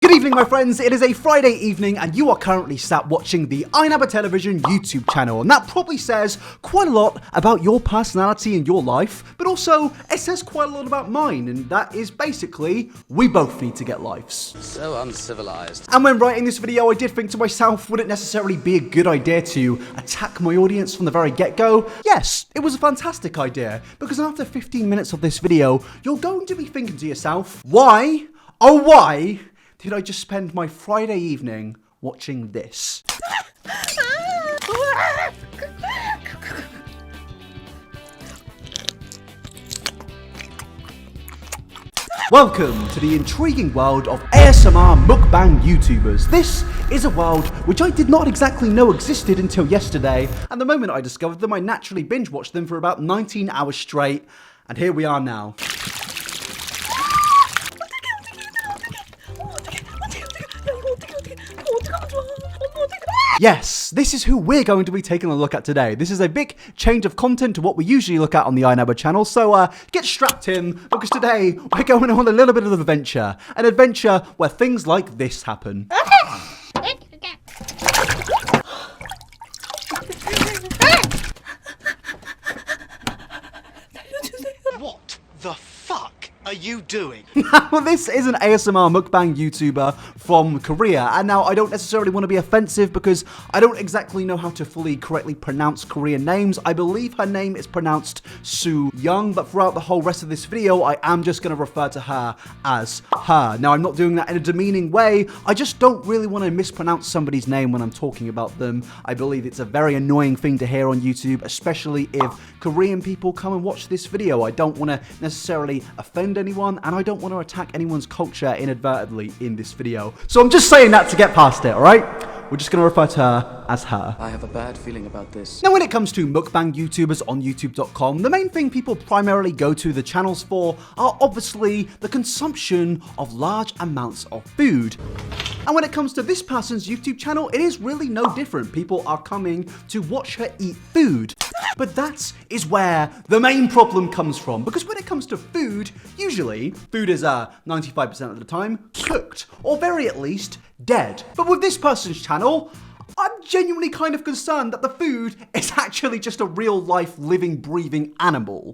Good evening, my friends. It is a Friday evening and you are currently sat watching the iNabber Television YouTube channel, and that probably says quite a lot about your personality and your life, but also it says quite a lot about mine, and that is basically we both need to get lives. So uncivilized. And when writing this video, I did think to myself, would it necessarily be a good idea to attack my audience from the very get-go? Yes, it was a fantastic idea, because after 15 minutes of this video, you're going to be thinking to yourself, why, oh why, did I just spend my Friday evening watching this? Welcome to the intriguing world of ASMR mukbang YouTubers. This is a world which I did not exactly know existed until yesterday, and the moment I discovered them, I naturally binge watched them for about 19 hours straight, and here we are now. Yes, this is who we're going to be taking a look at today. This is a big change of content to what we usually look at on the iNabber channel, so get strapped in, because today we're going on a little bit of an adventure where things like this happen. What the fuck are you doing? Well, this is an ASMR mukbang YouTuber from Korea, and now I don't necessarily want to be offensive because I don't exactly know how to fully correctly pronounce Korean names. I believe her name is pronounced Ssoyoung, but throughout the whole rest of this video, I am just going to refer to her as her. Now, I'm not doing that in a demeaning way. I just don't really want to mispronounce somebody's name when I'm talking about them. I believe it's a very annoying thing to hear on YouTube, especially if Korean people come and watch this video. I don't want to necessarily offend anyone, and I don't want to attack anyone's culture inadvertently in this video. So I'm just saying that to get past it, alright? We're just going to refer to her as her. I have a bad feeling about this. Now, when it comes to mukbang YouTubers on YouTube.com, the main thing people primarily go to the channels for are obviously the consumption of large amounts of food. And when it comes to this person's YouTube channel, it is really no different. People are coming to watch her eat food. But that is where the main problem comes from, because when it comes to food, usually food is 95% of the time cooked, or very at least dead. But with this person's channel, I'm genuinely kind of concerned that the food is actually just a real life living, breathing animal.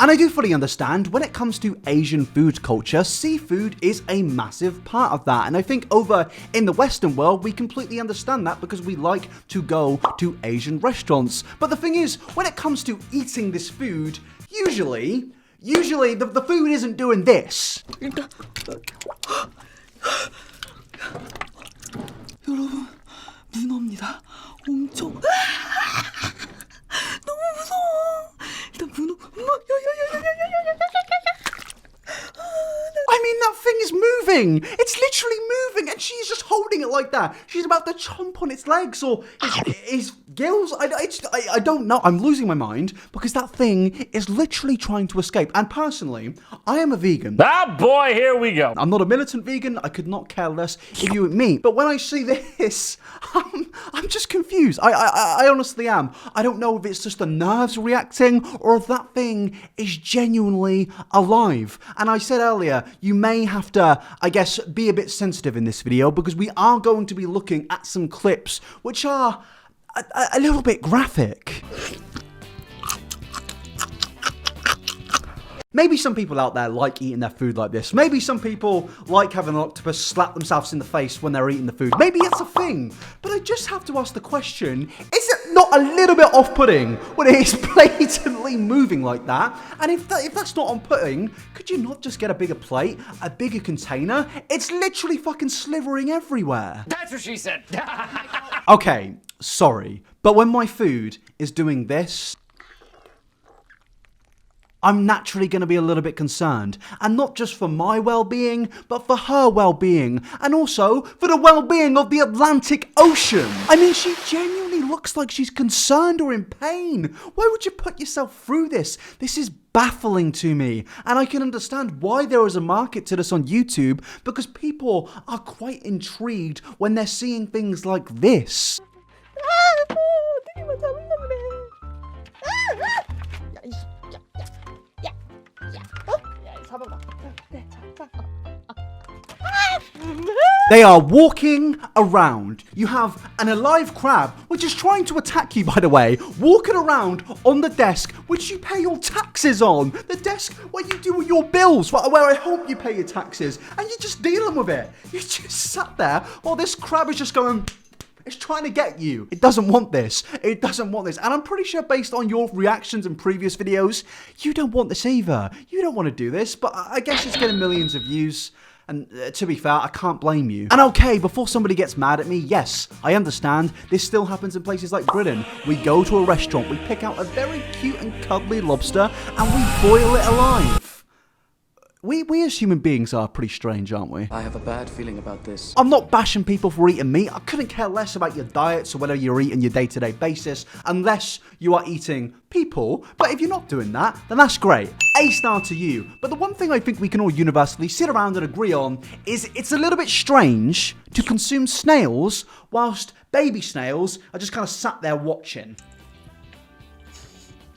And I do fully understand, when it comes to Asian food culture, seafood is a massive part of that. And I think over in the Western world, we completely understand that because we like to go to Asian restaurants. But the thing is, when it comes to eating this food, usually the food isn't doing this. 여러분, 문어입니다. 엄청 너무 무서워. 일단 문어. I mean, that thing is moving. It's literally moving, and she's just holding it like that. She's about to chomp on its legs or his gills. I don't know. I'm losing my mind because that thing is literally trying to escape. And personally, I am a vegan. Ah, boy, here we go. I'm not a militant vegan. I could not care less if you and me. But when I see this, I'm just confused. I honestly am. I don't know if it's just the nerves reacting or if that thing is genuinely alive. And I said earlier, you may have to, I guess, be a bit sensitive in this video because we are going to be looking at some clips which are a little bit graphic. Maybe some people out there like eating their food like this. Maybe some people like having an octopus slap themselves in the face when they're eating the food. Maybe it's a thing. But I just have to ask the question, is it not a little bit off-putting when it is blatantly moving like that? And if that's not on-putting, could you not just get a bigger plate, a bigger container? It's literally fucking slithering everywhere. That's what she said. Okay, sorry. But when my food is doing this, I'm naturally going to be a little bit concerned. And not just for my well-being, but for her well-being. And also for the well-being of the Atlantic Ocean. I mean, she genuinely looks like she's concerned or in pain. Why would you put yourself through this? This is baffling to me. And I can understand why there is a market to this on YouTube, because people are quite intrigued when they're seeing things like this. They are walking around. You have an alive crab, which is trying to attack you, by the way, walking around on the desk, which you pay your taxes on. The desk where you do your bills, where I hope you pay your taxes, and you're just dealing with it. You just sat there while this crab is just going... It's trying to get you. It doesn't want this. It doesn't want this. And I'm pretty sure based on your reactions in previous videos, you don't want this either. You don't want to do this, but I guess it's getting millions of views. And to be fair, I can't blame you. And okay, before somebody gets mad at me, yes, I understand. This still happens in places like Britain. We go to a restaurant, we pick out a very cute and cuddly lobster, and we boil it alive. We as human beings are pretty strange, aren't we? I have a bad feeling about this. I'm not bashing people for eating meat. I couldn't care less about your diets or whether you're eating your day-to-day basis, unless you are eating people. But if you're not doing that, then that's great. A star to you. But the one thing I think we can all universally sit around and agree on is it's a little bit strange to consume snails whilst baby snails are just kind of sat there watching.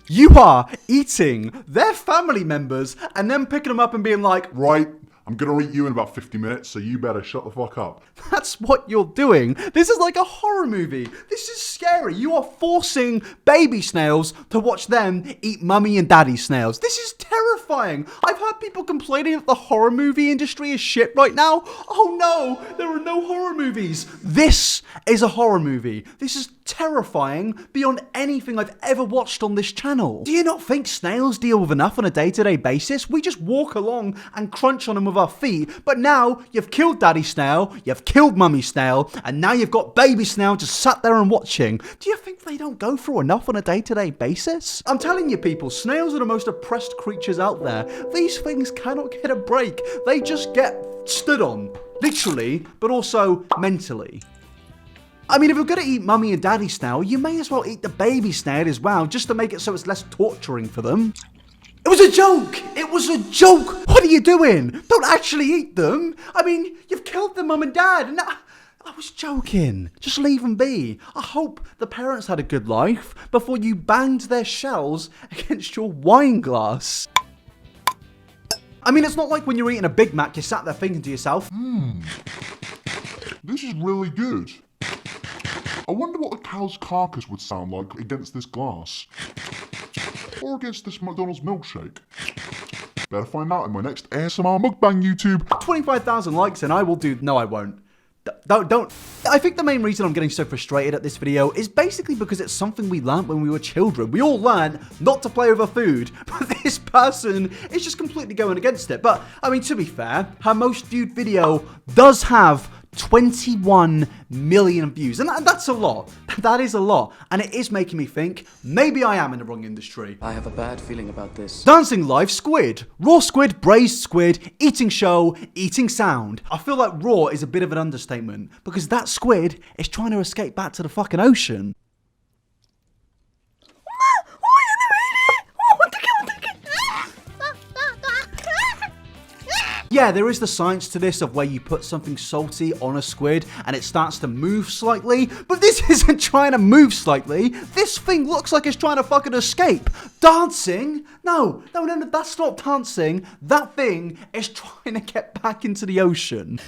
You are eating their family members and then picking them up and being like, Right, I'm gonna eat you in about 50 minutes, so you better shut the fuck up. that's what you're doing. This is like a horror movie. This is scary. You are forcing baby snails to watch them eat mummy and daddy snails. This is terrifying. I've heard people complaining that the horror movie industry is shit right now. Oh no, there are no horror movies. This is a horror movie. This is terrifying beyond anything I've ever watched on this channel. Do you not think snails deal with enough on a day-to-day basis? We just walk along and crunch on them with our feet, but now you've killed daddy snail, you've killed mummy snail, and now you've got baby snail just sat there and watching. Do you think they don't go through enough on a day-to-day basis? I'm telling you people, snails are the most oppressed creatures out there. These things cannot get a break. They just get stood on, literally, but also mentally. I mean, if you're gonna eat mummy and daddy snail, you may as well eat the baby snail as well, just to make it so it's less torturing for them. It was a joke! It was a joke! What are you doing? Don't actually eat them! I mean, you've killed the mum and dad, and I was joking. Just leave them be. I hope the parents had a good life before you banged their shells against your wine glass. I mean, it's not like when you're eating a Big Mac, you sat there thinking to yourself, This is really good. I wonder what a cow's carcass would sound like against this glass. Or against this McDonald's milkshake. Better find out in my next ASMR Mukbang YouTube. 25,000 likes and I will do... No, I won't. Don't. I think the main reason I'm getting so frustrated at this video is basically because it's something we learned when we were children. We all learned not to play with our food, but this person is just completely going against it. But, I mean, to be fair, her most viewed video does have 21 million views, and that's a lot. That is a lot, and it is making me think maybe I am in the wrong industry. I have a bad feeling about this. Dancing live squid, raw squid, braised squid, eating show, eating sound. I feel like raw is a bit of an understatement because that squid is trying to escape back to the fucking ocean. Yeah, there is the science to this of where you put something salty on a squid and it starts to move slightly, but this isn't trying to move slightly. This thing looks like it's trying to fucking escape. Dancing? No, that's not dancing. That thing is trying to get back into the ocean.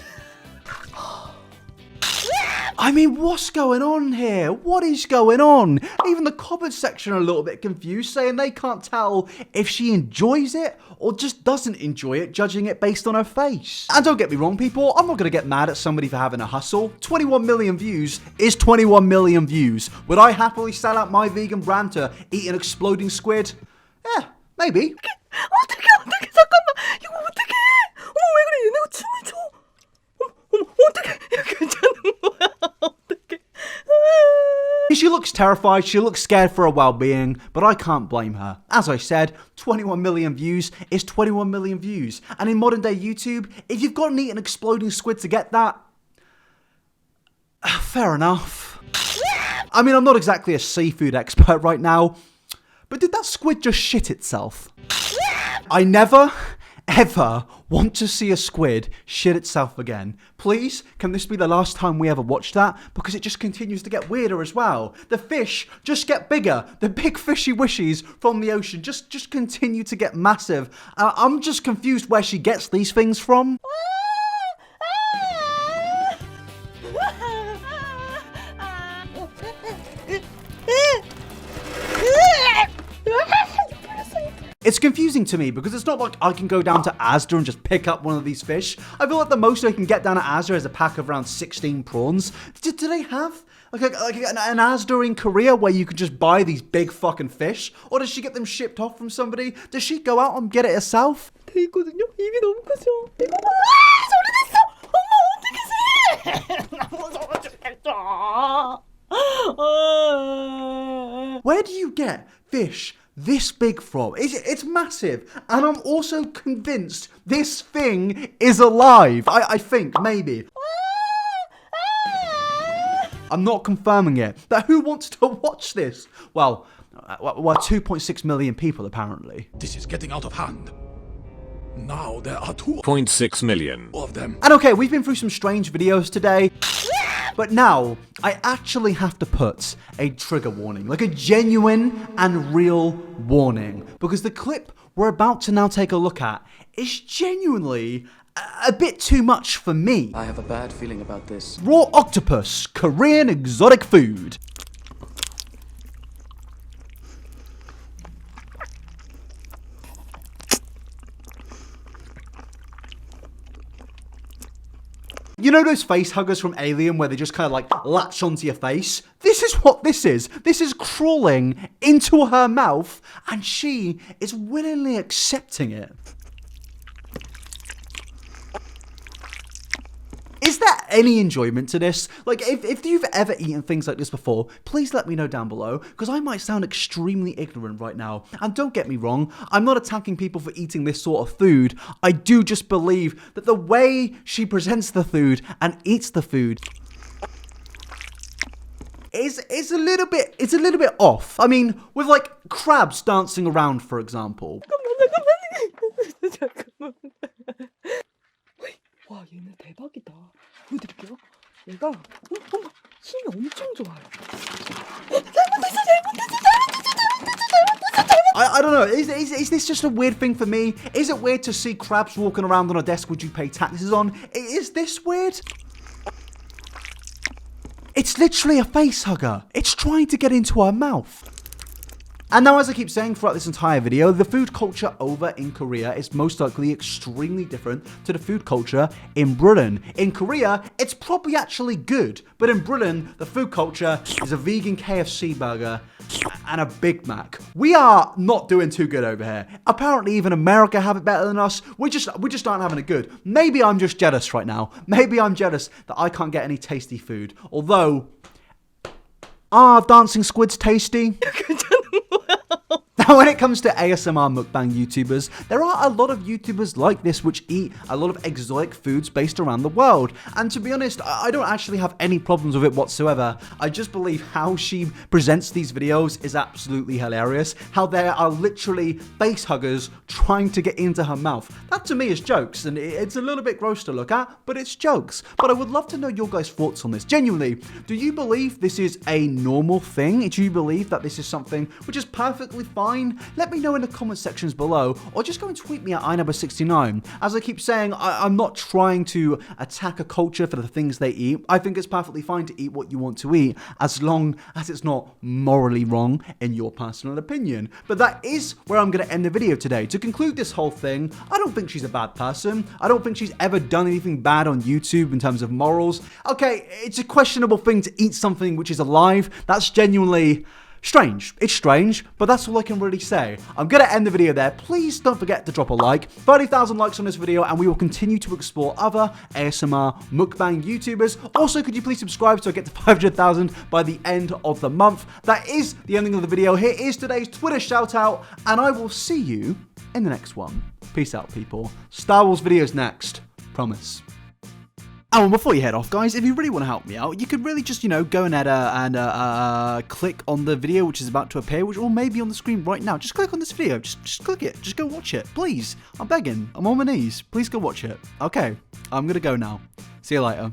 I mean, what's going on here? What is going on? Even the comment section are a little bit confused, saying they can't tell if she enjoys it or just doesn't enjoy it, judging it based on her face. And don't get me wrong, people, I'm not going to get mad at somebody for having a hustle. 21 million views is 21 million views. Would I happily sell out my vegan brand to eat an exploding squid? Yeah, maybe. 어떡해 잠깐만 이거 어떡해 어머 왜 그래 얘네가 춤을 춰 어머 어떡해 이거 괜찮은 거야 어떡해 She looks terrified, she looks scared for her well-being, but I can't blame her. As I said, 21 million views is 21 million views. And in modern day YouTube, if you've got to eat an exploding squid to get that, fair enough. I mean, I'm not exactly a seafood expert right now, but did that squid just shit itself? I never, ever want to see a squid shit itself again. Please, can this be the last time we ever watch that? Because it just continues to get weirder as well. The fish just get bigger. The big fishy wishies from the ocean just continue to get massive. I'm just confused where she gets these things from. It's confusing to me because it's not like I can go down to Asda and just pick up one of these fish. I feel like the most I can get down at Asda is a pack of around 16 prawns. Do they have like an Asda in Korea where you can just buy these big fucking fish? Or does she get them shipped off from somebody? Does she go out and get it herself? 돼 있거든요. 입이 너무 커져. 이거 봐. 소리 났어. 엄마 어떡하지? 무서워 죽겠어. Where do you get fish this big from? It's massive, and I'm also convinced this thing is alive. I think, maybe. I'm not confirming it. But who wants to watch this? Well, 2.6 million people apparently. This is getting out of hand. Now there are 2.6 million of them. And okay, we've been through some strange videos today, but now I actually have to put a trigger warning, like a genuine and real warning, because the clip we're about to now take a look at is genuinely a bit too much for me. I have a bad feeling about this. Raw octopus, Korean exotic food. You know those face huggers from Alien where they just kind of like latch onto your face? This is what this is. This is crawling into her mouth and she is willingly accepting it. Is there any enjoyment to this? Like, if you've ever eaten things like this before, please let me know down below, because I might sound extremely ignorant right now. And don't get me wrong, I'm not attacking people for eating this sort of food. I do just believe that the way she presents the food and eats the food is a little bit off. I mean, with like crabs dancing around, for example. 잠깐만. 와, 얘는 대박이다. 보여드릴게요. 얘가 엄마 힘이 엄청 좋아요. I don't know, is this just a weird thing for me? Is it weird to see crabs walking around on a desk which you pay taxes on? Is this weird? It's literally a face hugger. It's trying to get into her mouth. And now, as I keep saying throughout this entire video, the food culture over in Korea is most likely extremely different to the food culture in Britain. In Korea, it's probably actually good, but in Britain, the food culture is a vegan KFC burger and a Big Mac. We are not doing too good over here. Apparently, even America have it better than us. We just aren't having it good. Maybe I'm just jealous right now. Maybe I'm jealous that I can't get any tasty food. Although, are dancing squids tasty? Now, when it comes to ASMR mukbang YouTubers, there are a lot of YouTubers like this which eat a lot of exotic foods based around the world. And to be honest, I don't actually have any problems with it whatsoever. I just believe how she presents these videos is absolutely hilarious. How there are literally face huggers trying to get into her mouth. That to me is jokes, and it's a little bit gross to look at, but it's jokes. But I would love to know your guys' thoughts on this. Genuinely, do you believe this is a normal thing? Do you believe that this is something which is perfectly fine? Let me know in the comment sections below, or just go and tweet me at iNabber69. As I keep saying, I'm not trying to attack a culture for the things they eat. I think it's perfectly fine to eat what you want to eat, as long as it's not morally wrong in your personal opinion. But that is where I'm going to end the video today. To conclude this whole thing, I don't think she's a bad person. I don't think she's ever done anything bad on YouTube in terms of morals. Okay, it's a questionable thing to eat something which is alive. That's genuinely strange. It's strange, but that's all I can really say. I'm going to end the video there. Please don't forget to drop a like. 30,000 likes on this video, and we will continue to explore other ASMR mukbang YouTubers. Also, could you please subscribe so I get to 500,000 by the end of the month? That is the ending of the video. Here is today's Twitter shout out, and I will see you in the next one. Peace out, people. Star Wars videos next. Promise. Oh, and before you head off, guys, if you really want to help me out, you could really just, go ahead and click on the video which is about to appear, or maybe on the screen right now. Just click on this video. Just click it. Just go watch it. Please. I'm begging. I'm on my knees. Please go watch it. Okay. I'm going to go now. See you later.